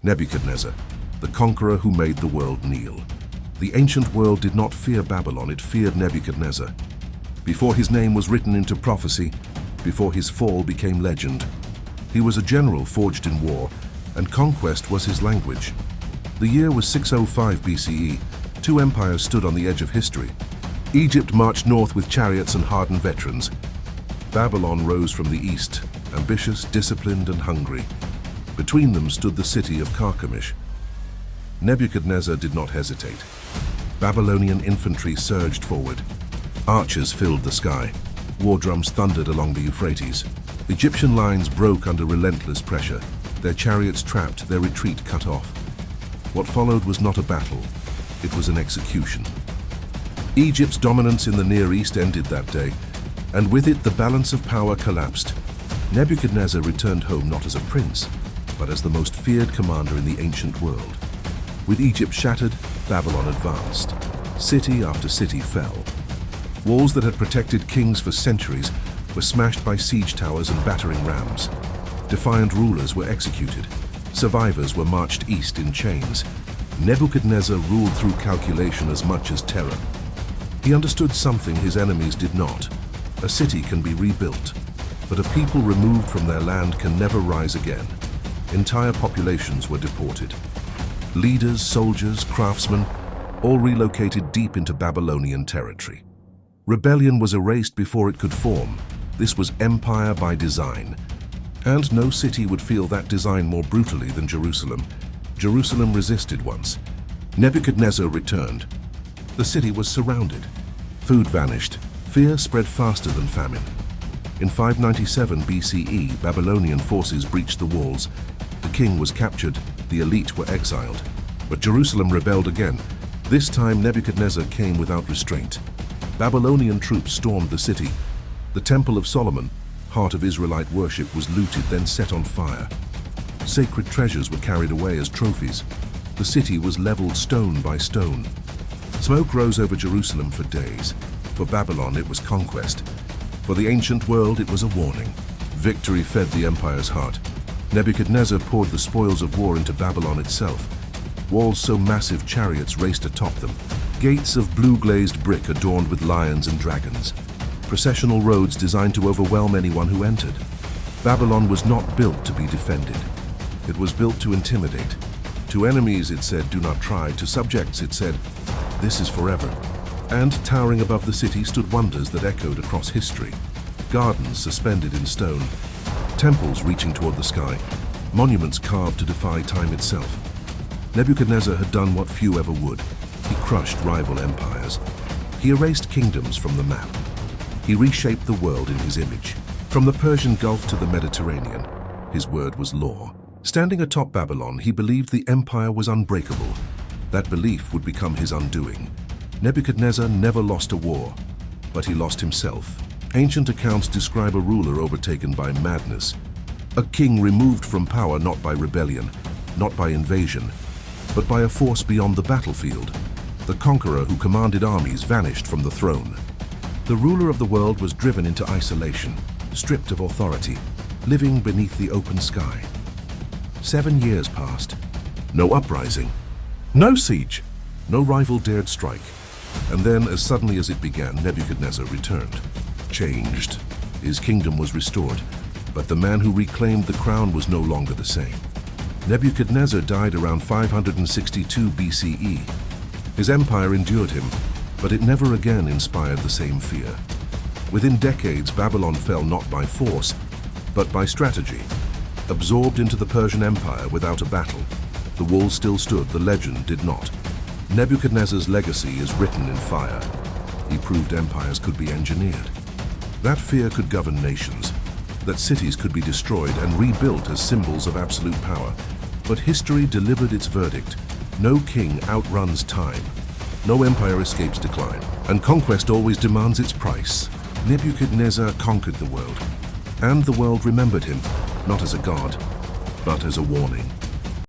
Nebuchadnezzar, the conqueror who made the world kneel. The ancient world did not fear Babylon, it feared Nebuchadnezzar. Before his name was written into prophecy, before his fall became legend, he was a general forged in war, and conquest was his language. The year was 605 BCE. Two empires stood on the edge of history. Egypt marched north with chariots and hardened veterans. Babylon rose from the east, ambitious, disciplined, and hungry. Between them stood the city of Carchemish. Nebuchadnezzar did not hesitate. Babylonian infantry surged forward. Archers filled the sky. War drums thundered along the Euphrates. Egyptian lines broke under relentless pressure. Their chariots trapped, their retreat cut off. What followed was not a battle, it was an execution. Egypt's dominance in the Near East ended that day, and with it the balance of power collapsed. Nebuchadnezzar returned home not as a prince, but as the most feared commander in the ancient world. With Egypt shattered, Babylon advanced. City after city fell. Walls that had protected kings for centuries were smashed by siege towers and battering rams. Defiant rulers were executed. Survivors were marched east in chains. Nebuchadnezzar ruled through calculation as much as terror. He understood something his enemies did not. A city can be rebuilt, but a people removed from their land can never rise again. Entire populations were deported. Leaders, soldiers, craftsmen, all relocated deep into Babylonian territory. Rebellion was erased before it could form. This was empire by design. And no city would feel that design more brutally than Jerusalem. Jerusalem resisted once. Nebuchadnezzar returned. The city was surrounded. Food vanished. Fear spread faster than famine. In 597 BCE, Babylonian forces breached the walls. The king was captured, the elite were exiled. But Jerusalem rebelled again. This time Nebuchadnezzar came without restraint. Babylonian troops stormed the city. The Temple of Solomon, heart of Israelite worship, was looted, then set on fire. Sacred treasures were carried away as trophies. The city was leveled stone by stone. Smoke rose over Jerusalem for days. For Babylon, it was conquest. For the ancient world, it was a warning. Victory fed the empire's heart. Nebuchadnezzar poured the spoils of war into Babylon itself. Walls so massive chariots raced atop them. Gates of blue-glazed brick adorned with lions and dragons. Processional roads designed to overwhelm anyone who entered. Babylon was not built to be defended. It was built to intimidate. To enemies, it said, "Do not try." To subjects, it said, "This is forever." And towering above the city stood wonders that echoed across history. Gardens suspended in stone. Temples reaching toward the sky. Monuments carved to defy time itself. Nebuchadnezzar had done what few ever would. He crushed rival empires. He erased kingdoms from the map. He reshaped the world in his image. From the Persian Gulf to the Mediterranean, his word was law. Standing atop Babylon, he believed the empire was unbreakable. That belief would become his undoing. Nebuchadnezzar never lost a war, but he lost himself. Ancient accounts describe a ruler overtaken by madness. A king removed from power not by rebellion, not by invasion, but by a force beyond the battlefield. The conqueror who commanded armies vanished from the throne. The ruler of the world was driven into isolation, stripped of authority, living beneath the open sky. 7 years passed. No uprising, no siege, no rival dared strike. And then, as suddenly as it began, Nebuchadnezzar returned. Changed. His kingdom was restored, but the man who reclaimed the crown was no longer the same. Nebuchadnezzar died around 562 BCE. His empire endured him, but it never again inspired the same fear. Within decades, Babylon fell not by force, but by strategy. Absorbed into the Persian Empire without a battle, the walls still stood, the legend did not. Nebuchadnezzar's legacy is written in fire. He proved empires could be engineered. That fear could govern nations, that cities could be destroyed and rebuilt as symbols of absolute power. But history delivered its verdict. No king outruns time. No empire escapes decline, and conquest always demands its price. Nebuchadnezzar conquered the world, and the world remembered him, not as a god, but as a warning.